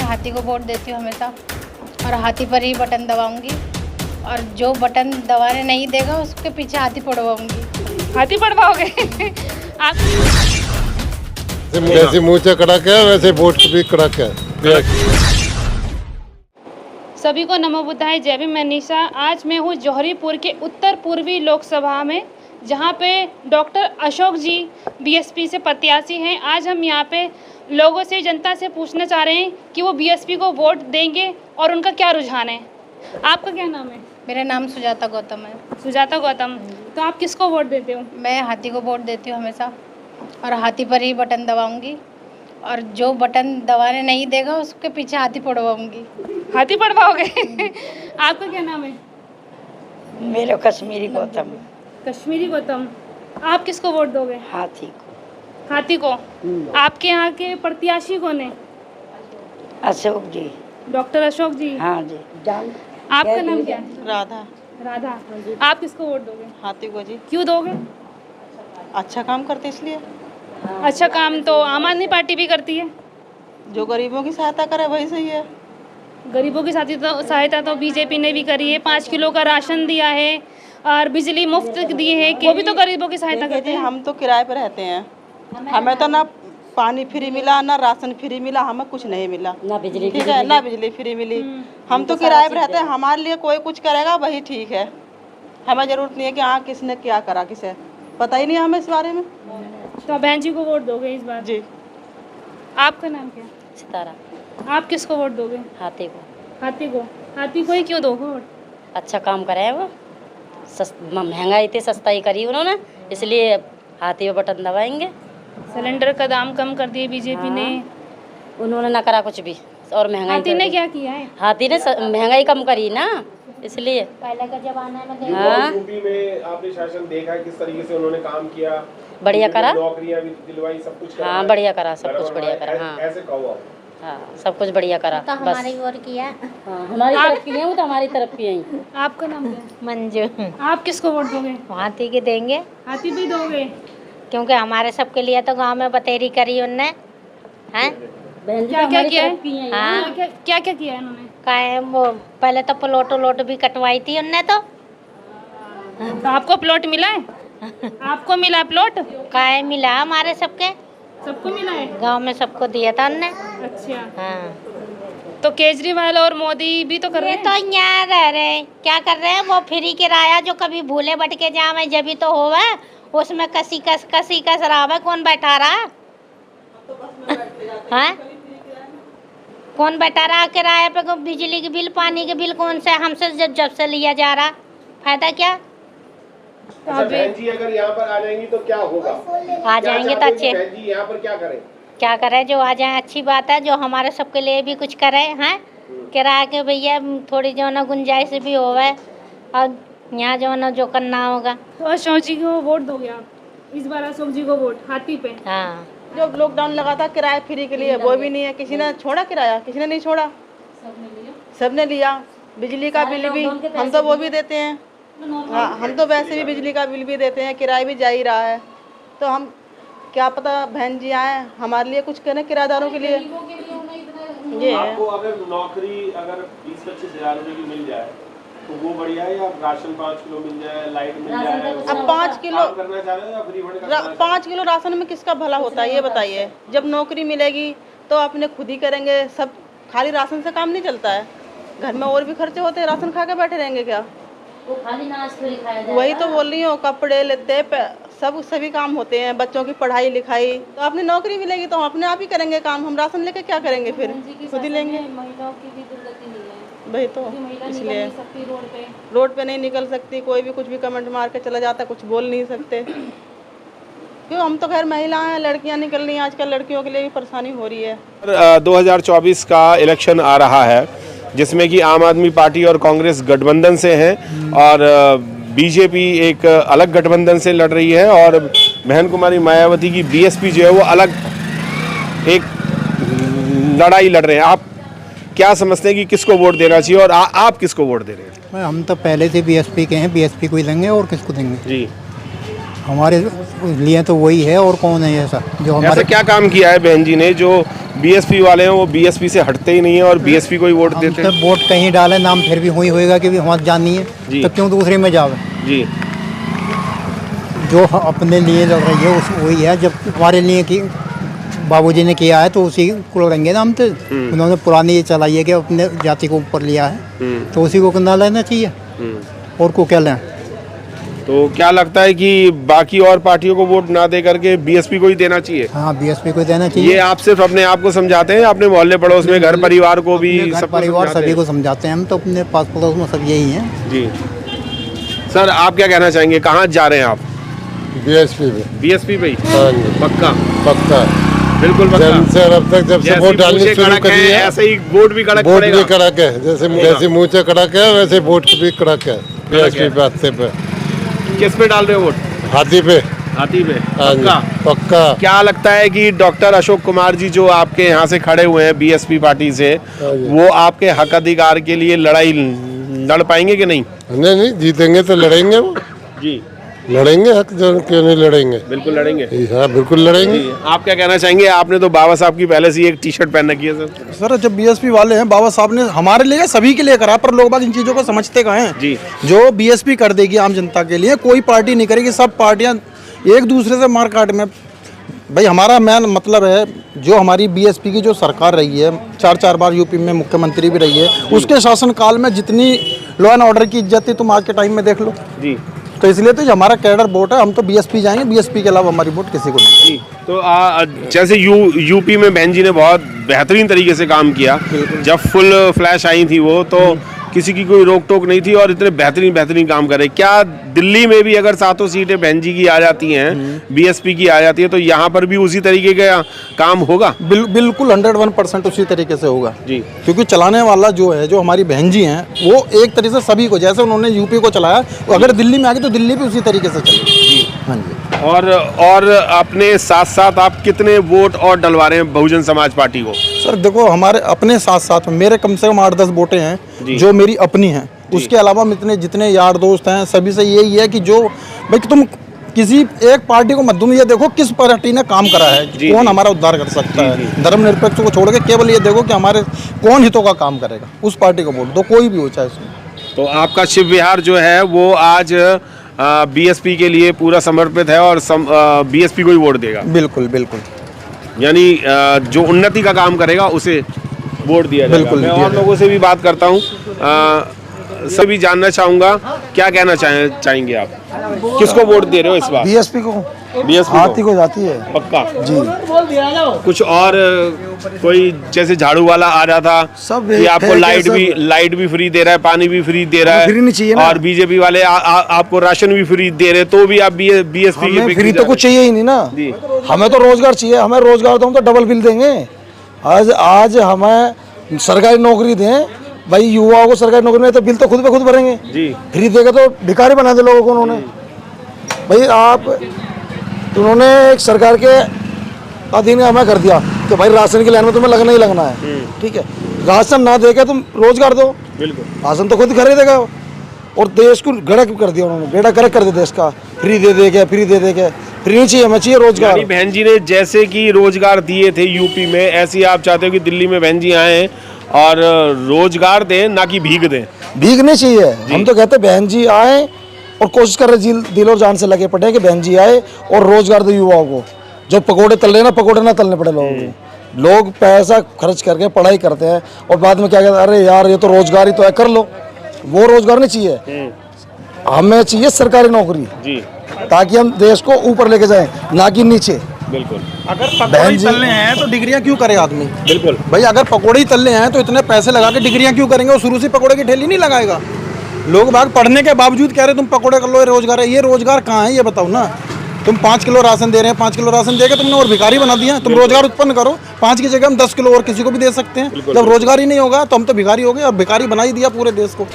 हाथी को वोट देती हूँ हमेशा और हाथी पर ही बटन दबाऊंगी और जो बटन दबाने नहीं देगा उसके पीछे हाथी पड़वाऊंगी। हाथी पड़वाओगे? आप जैसे मुँह से कड़क है वैसे वोट भी कड़क है। सभी को नमो बुद्धाय, जय भीम। मैं निशा। आज मैं हूँ जौहरीपुर के उत्तर पूर्वी लोकसभा में, जहाँ पे डॉक्टर अशोक जी बीएसपी से प्रत्याशी हैं। आज हम यहाँ पे लोगों से, जनता से पूछना चाह रहे हैं कि वो बीएसपी को वोट देंगे और उनका क्या रुझान है। आपका क्या नाम है? मेरा नाम सुजाता गौतम है। सुजाता गौतम। तो आप किसको वोट देते हो? मैं हाथी को वोट देती हूँ हमेशा और हाथी पर ही बटन दबाऊंगी और जो बटन दबाने नहीं देगा उसके पीछे हाथी पड़वाऊंगी। हाथी पड़वाओगे? आपका क्या नाम है? मेरा कश्मीरी गौतम। कश्मीरी गौतम। आप किसको वोट दोगे? हाथी को। हाथी को। आपके यहाँ के प्रत्याशी कौन है? अशोक जी। डॉक्टर अशोक जी। हाँ जी। आपका नाम क्या है? राधा। राधा। आप किसको वोट दोगे? हाथी को जी। क्यों दोगे? अच्छा काम करते इसलिए। अच्छा काम तो आम आदमी पार्टी भी करती है। जो गरीबों की सहायता करे वही सही है। गरीबों की सहायता तो बीजेपी ने भी करी है। 5 किलो का राशन दिया है और बिजली मुफ्त दी है, वो भी तो गरीबों की सहायता करते हैं। हम तो किराए पर रहते हैं, हमें तो ना पानी फ्री मिला, ना राशन फ्री मिला, हमें कुछ नहीं मिला, ना बिजली, ठीक है, ना बिजली फ्री मिली। हम तो किराए पर रहते हैं, हमारे लिए कोई कुछ करेगा वही ठीक है। हमें ज़रूरत नहीं है कि हाँ किसने क्या करा, किसे पता ही नहीं हमें इस बारे में। तो बहन जी को वोट दोगे इस बार? जी। आपका नाम क्या? सितारा। आप किसको वोट दोगे? हाथी को। हाथी को। हाथी को ही क्यों दोगे वोट? अच्छा काम करे हैं वो। महंगाई थी, सस्ताई करी उन्होंने, इसलिए हाथी पे बटन दबाएंगे। सिलेंडर का दाम कम कर दिए बीजेपी ने। उन्होंने ना करा कुछ भी और महंगाई हाथी कर ने दी। क्या किया है? हाथी ने महंगाई कम करी ना, इसलिए। पहले का जमाना में हाँ यूपी में आपने शासन देखा है किस तरीके से उन्होंने काम किया, बढ़िया करा। नौकरियां भी दिलवाई, सब कुछ करा। हाँ बढ़िया करा, सब कुछ बढ़िया करा। हाँ ऐसे कहो आप। हाँ सब कुछ बढ़िया करा। तो बस हमारी ओर किया। हाँ, हमारी तरफ की है वो, तो हमारी तरफ की है। आपका नाम क्या है? मंजू। आप किसको वोट दोगे? हाथी के देंगे हाथी भी दोगे? क्योंकि हमारे सबके लिए तो गांव में बतेरी करी उनने हैं। बहन जी क्या तो क्या हमारी किया है? तरफ की हैं। हाँ क्या क्या किया है उन्होंने? काहे वो पहले तो प्लॉट व्लॉट भी कटवाई थी उनने तो आपको प्लॉट मिला है? आपको मिला प्लॉट? काहे मिला हमारे सबके सबको मिला है? गांव में सबको दिया था उनने। अच्छा। हाँ तो केजरीवाल और मोदी भी तो कर रहे ये हैं। तो यहाँ रह रहे हैं, क्या कर रहे हैं वो फ्री किराया जो कभी भूले भटके जावे जब भी तो होवे, उसमें कसी कस रहा। कौन बैठा रहा? हाँ कौन बैठा रहा किराए पे? बिजली के बिल, पानी के बिल कौन से हमसे जब से लिया जा रहा, फायदा क्या? अच्छा, बहन जी अगर यहाँ पर आ जाएंगी तो क्या होगा? आ जाएंगे तो अच्छे। बहन जी यहाँ पर क्या करें? क्या करें? जो आ जाए अच्छी बात है, जो हमारे सबके लिए भी कुछ करे हैं। किराए के भैया थोड़ी जो ना गुंजाइश भी होवे और यहाँ जो ना जो करना होगा। तो अशोक जी को वोट दोगे आप इस बार? अशोक जी को वोट हाथी पे? हाँ जो लॉकडाउन लगा था किराए फ्री के लिए, वो भी नहीं है, किसी ने छोड़ा किराया, किसी ने नहीं छोड़ा, सबने लिया। बिजली का बिल भी हम तो वो भी देते हैं। हाँ हम तो वैसे भी बिजली का बिल भी देते हैं, किराया भी जा ही रहा है। तो हम क्या पता बहन जी आए हमारे लिए कुछ करें किराएदारों के लिए। ये आपको अगर नौकरी अगर 20-25 हज़ार रुपए की मिल जाए तो वो बढ़िया है, या राशन 5 किलो मिल जाए, लाइट मिल जाए? अब 5 किलो करना चाह रहे हैं या फ्री फंड का? 5 किलो राशन में किसका भला होता है ये बताइए। जब नौकरी मिलेगी तो अपने खुद ही करेंगे सब, खाली राशन से काम नहीं चलता है। घर में और भी खर्चे होते हैं, राशन खा के बैठे रहेंगे क्या? वो खाली नाश पे लिखाया जाएगा। वही तो बोल रही हूँ, कपड़े लेते सब सभी काम होते हैं, बच्चों की पढ़ाई लिखाई। तो अपनी नौकरी मिलेगी तो हम अपने आप ही करेंगे काम, हम राशन लेके क्या करेंगे फिर? खुद ही लेंगे। महिलाओं की भी दुर्गति नहीं है, वही तो महिला इसलिए निकल नहीं सकती रोड पे नहीं निकल सकती, कोई भी कुछ भी कमेंट मार के चला जाता, कुछ बोल नहीं सकते। क्यों? हम तो खैर महिला हैं, लड़कियां निकल रही हैं, आजकल लड़कियों के लिए भी परेशानी हो रही है। 2024 का इलेक्शन आ रहा है जिसमें कि आम आदमी पार्टी और कांग्रेस गठबंधन से हैं और बीजेपी एक अलग गठबंधन से लड़ रही है और बहन कुमारी मायावती की बीएसपी जो है वो अलग एक लड़ाई लड़ रहे हैं। आप क्या समझते हैं कि किसको वोट देना चाहिए और आप किसको वोट दे रहे हैं? हम तो पहले से बीएसपी के हैं, बीएसपी को ही देंगे और किसको देंगे। जी हमारे लिए तो वही है, और कौन है ऐसा जो ऐसा हमारे क्या काम किया है बहन जी ने जो बीएसपी वाले हैं वो बीएसपी से हटते ही नहीं है और बीएसपी को ही वोट देते हैं? वोट कहीं डाले, नाम फिर भी वही होएगा कि भी हमारे जानी है, जी। तो क्यों दूसरे में जावे? जी जो अपने लिए लड़ रही है उस वही है। जब हमारे लिए कि बाबूजी ने किया है तो उसी को लड़ेंगे ना हम तो। उन्होंने पुरानी ये चलाई है कि अपने जाति को ऊपर लिया है, तो उसी को ना लेना चाहिए, और को क्या लें? तो क्या लगता है कि बाकी और पार्टियों को वोट ना दे करके बीएसपी को ही देना चाहिए? हाँ, बीएसपी को देना चाहिए। ये आप सिर्फ अपने आप को समझाते हैं, अपने मोहल्ले पड़ोस में घर परिवार को भी, घर सबको परिवार समझाते सभी हैं? को समझाते हैं हम तो, अपने पास पड़ोस में सब यही हैं। जी सर, आप क्या कहना चाहेंगे, कहाँ जा रहे हैं आप? बीएसपी में। बीएसपी पे ही? हाँ जी, पक्का? पक्का, बिल्कुल पक्का। जब से अब तक जब से वोट डालनी शुरू करी है, ऐसे ही वोट भी कड़क वोट पड़ेगा। भी कड़क है। जैसे मुँह से कड़क है वैसे वोट भी कड़क है। बीएसपी पे, हत्ते पे। किस पे डाल रहे हो वोट? हाथी पे। हाथी पे? हाँ जी, पक्का? पक्का। क्या लगता है कि डॉक्टर अशोक कुमार जी जो आपके यहाँ से खड़े हुए हैं बीएसपी पार्टी से, वो आपके हक अधिकार के लिए लड़ाई लड़ पाएंगे कि नहीं? नहीं, जीतेंगे तो लड़ेंगे वो। जी लड़ेंगे, हक जो क्यों नहीं लड़ेंगे? बिल्कुल लड़ेंगे। हाँ, बिल्कुल लड़ेंगे। आप क्या कहना चाहेंगे? आपने तो बाबा साहब की पहले से ही एक टी शर्ट पहन रखी है सर। सर, जब बीएसपी वाले हैं, बाबा साहब ने हमारे लिए सभी के लिए करा, पर लोग बाग इन चीज़ों को समझते कहाँ हैं? जी। जो बीएसपी कर देगी आम जनता के लिए, कोई पार्टी नहीं करेगी। सब पार्टियां एक दूसरे से मार काट में। भाई हमारा मेन मतलब है, जो हमारी बीएसपी की जो सरकार रही है, 4 बार यूपी में मुख्यमंत्री भी रही है, उसके शासनकाल में जितनी लॉ एंड ऑर्डर की इज्जत थी तुम आज के टाइम में देख लो। जी। तो इसलिए तो जो हमारा कैडर वोट है, हम तो बीएसपी जाएंगे, बीएसपी के अलावा हमारी वोट किसी को नहीं। जी। तो जैसे यूपी में बहन जी ने बहुत बेहतरीन तरीके से काम किया, जब फुल फ्लैश आई थी वो, तो किसी की कोई रोक टोक नहीं थी और इतने बेहतरीन काम करे। क्या दिल्ली में भी अगर 7 सीटें बहन जी की आ जाती हैं, बीएसपी की आ जाती है, तो यहाँ पर भी उसी तरीके का काम होगा? बिल्कुल 101% उसी तरीके से होगा जी। क्योंकि चलाने वाला जो है, जो हमारी बहन जी हैं, वो एक तरीके से सभी को, जैसे उन्होंने यूपी को चलाया, अगर दिल्ली में आ गई तो दिल्ली भी उसी तरीके से चलेगी। हाँ जी। और अपने साथ साथ आप कितने वोट और डलवा रहे हैं बहुजन समाज पार्टी को? सर देखो, हमारे अपने साथ साथ मेरे कम से कम 8-10 वोटें हैं जो मेरी अपनी हैं। उसके अलावा जितने यार दोस्त हैं, सभी से यही है कि जो भाई तुम किसी एक पार्टी को मत दो, ये देखो किस पार्टी ने काम करा है, कौन हमारा उद्धार कर सकता है। धर्मनिरपेक्ष को छोड़ के केवल ये देखो कि हमारे कौन हितों का काम करेगा, उस पार्टी को वोट दो, कोई भी हो चाहे उसमें। तो आपका शिव विहार जो है वो आज बीएसपी के लिए पूरा समर्पित है और बीएसपी को ही वोट देगा? बिल्कुल बिल्कुल। यानी जो उन्नति का काम करेगा उसे वोट दिया जाएगा। बिल्कुल। मैं और लोगों से भी बात करता हूँ, सभी जानना चाहूँगा, क्या कहना चाहेंगे आप? किसको वोट दे रहे हो इस बार? बीएसपी को। बीएसपी हाथी को जाती है। पक्का? जी। कुछ और कोई जैसे झाड़ू वाला आ रहा था सब कि आपको लाइट भी फ्री दे रहा है, पानी भी फ्री दे रहा है, फ्री नहीं चाहिए ना। और बीजेपी वाले आपको राशन भी फ्री दे रहे, तो भी आप बीएसपी के फ्री तो कुछ चाहिए ही नहीं ना। हमें तो रोजगार चाहिए, हमें रोजगार तो हम तो डबल बिल देंगे। आज हमें सरकारी नौकरी दें भाई, युवाओं को सरकारी नौकरी में, तो बिल तो खुद पे खुद भरेंगे जी। फ्री देगा तो भिखारी बना दे लोगों को उन्होंने। भाई उन्होंने एक सरकार के अधीन हमें कर दिया कि भाई राशन की लाइन में तुम्हें लगना ही लगना है, ठीक है। राशन ना देके तुम रोजगार दो, बिल्कुल। राशन तो खुद खरीदेगा, और देश को गड़क कर दिया उन्होंने, बेड़ा गड़क कर दिया देश का। फ्री दे देके फ्री नहीं चाहिए, हमें चाहिए रोजगार। बहन जी ने जैसे कि रोजगार दिए थे यूपी में, ऐसे ही आप चाहते हो कि दिल्ली में बहन जी आए और रोजगार दें, ना कि भीख दें? भीख नहीं चाहिए, हम तो कहते बहन जी आए और कोशिश कर रहे दिल और जान से लगे पड़े कि बहन जी आए और रोजगार दे युवाओं को। जो पकोड़े तल रहे ना, पकोड़े ना तलने पड़े लोगों को। लोग पैसा खर्च करके पढ़ाई करते हैं और बाद में क्या कहते हैं, अरे यार ये तो रोजगार ही तो है, कर लो। वो रोजगार नहीं चाहिए, हमें चाहिए सरकारी नौकरी जी, ताकि हम देश को ऊपर लेके जाएं, ना कि नीचे। बिल्कुल। अगर पकौड़े तलने हैं तो डिग्रियां क्यों करे आदमी? बिल्कुल भाई, अगर पकौड़े ही तलने हैं तो इतने पैसे लगा के डिग्रियां क्यों करेंगे? वो शुरू से पकौड़े की ठेली नहीं लगाएगा। लोग बाग पढ़ने के बावजूद कह रहे तुम पकौड़े कर लो, ये रोजगार है। ये रोजगार कहाँ है ये बताओ ना। तुम 5 किलो राशन दे रहे हैं, 5 किलो राशन देके तुमने और भिखारी बना दिया। तुम रोजगार उत्पन्न करो, 5 की जगह हम 10 किलो और किसी को भी दे सकते हैं। जब रोजगार ही नहीं होगा तो हम तो भिखारी हो गए, और भिखारी बना ही दिया पूरे देश को।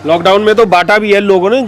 लॉकडाउन में तो बांटा भी है लोगों ने,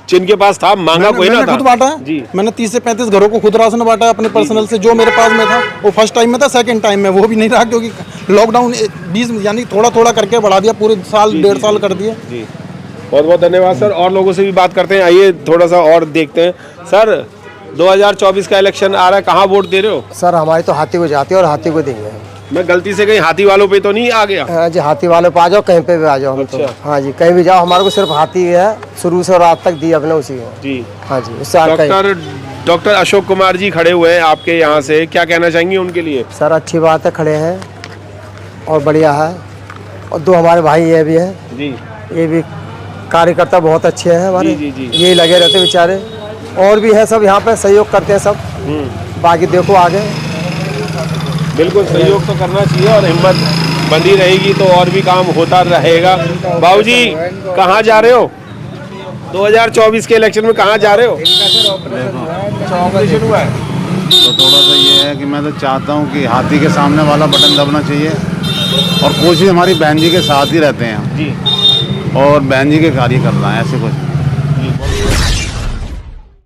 जिनके पास था, मांगा कोई ना था। खुद बांटा जी, मैंने 30 से 35 घरों को खुद राशन बांटा अपने पर्सनल से, जो मेरे पास में था। वो फर्स्ट टाइम में था, सेकंड टाइम में वो भी नहीं रहा, क्योंकि लॉकडाउन 20 यानी थोड़ा थोड़ा करके बढ़ा दिया, पूरे साल 1.5 साल कर दिए जी। बहुत बहुत धन्यवाद सर। और लोगों से भी बात करते हैं, आइए थोड़ा सा और देखते हैं। सर, 2024 का इलेक्शन आ रहा है, कहाँ वोट दे रहे हो? सर हमारी तो हाथी को जाती है और हाथी को देंगे। मैं गलती से कहीं हाथी वालों पे तो नहीं आ गया? हाँ जी, हाथी वाले पे आ जाओ, कहीं पे भी आ जाओ हम तो। हाँ जी, कहीं भी जाओ, हमारे को सिर्फ हाथी है, शुरू से रात तक दी अपने उसी को। जी हाँ जी, उससे आगे डॉक्टर अशोक कुमार जी खड़े हुए हैं आपके यहाँ से, क्या कहना चाहेंगे उनके लिए? सर अच्छी बात है, खड़े हैं और बढ़िया है। और दो हमारे भाई ये भी हैं जी, ये भी कार्यकर्ता बहुत अच्छे हैं हमारे। जी, जी, जी। यही लगे रहते बेचारे, और भी है सब यहाँ पे सहयोग करते हैं सब। बाकी देखो आगे। बिल्कुल सहयोग तो करना चाहिए और हिम्मत बंधी रहेगी तो और भी काम होता रहेगा। बाबूजी कहाँ जा रहे हो? 2024 के इलेक्शन में कहाँ जा रहे हो? ऑपरेशन हुआ है तो थोड़ा सा ये है कि मैं तो चाहता हूँ कि हाथी के सामने वाला बटन दबना चाहिए और कोशिश हमारी बहन जी के साथ ही रहते हैं जी, और बहन जी के कार्य करना है, ऐसे कुछ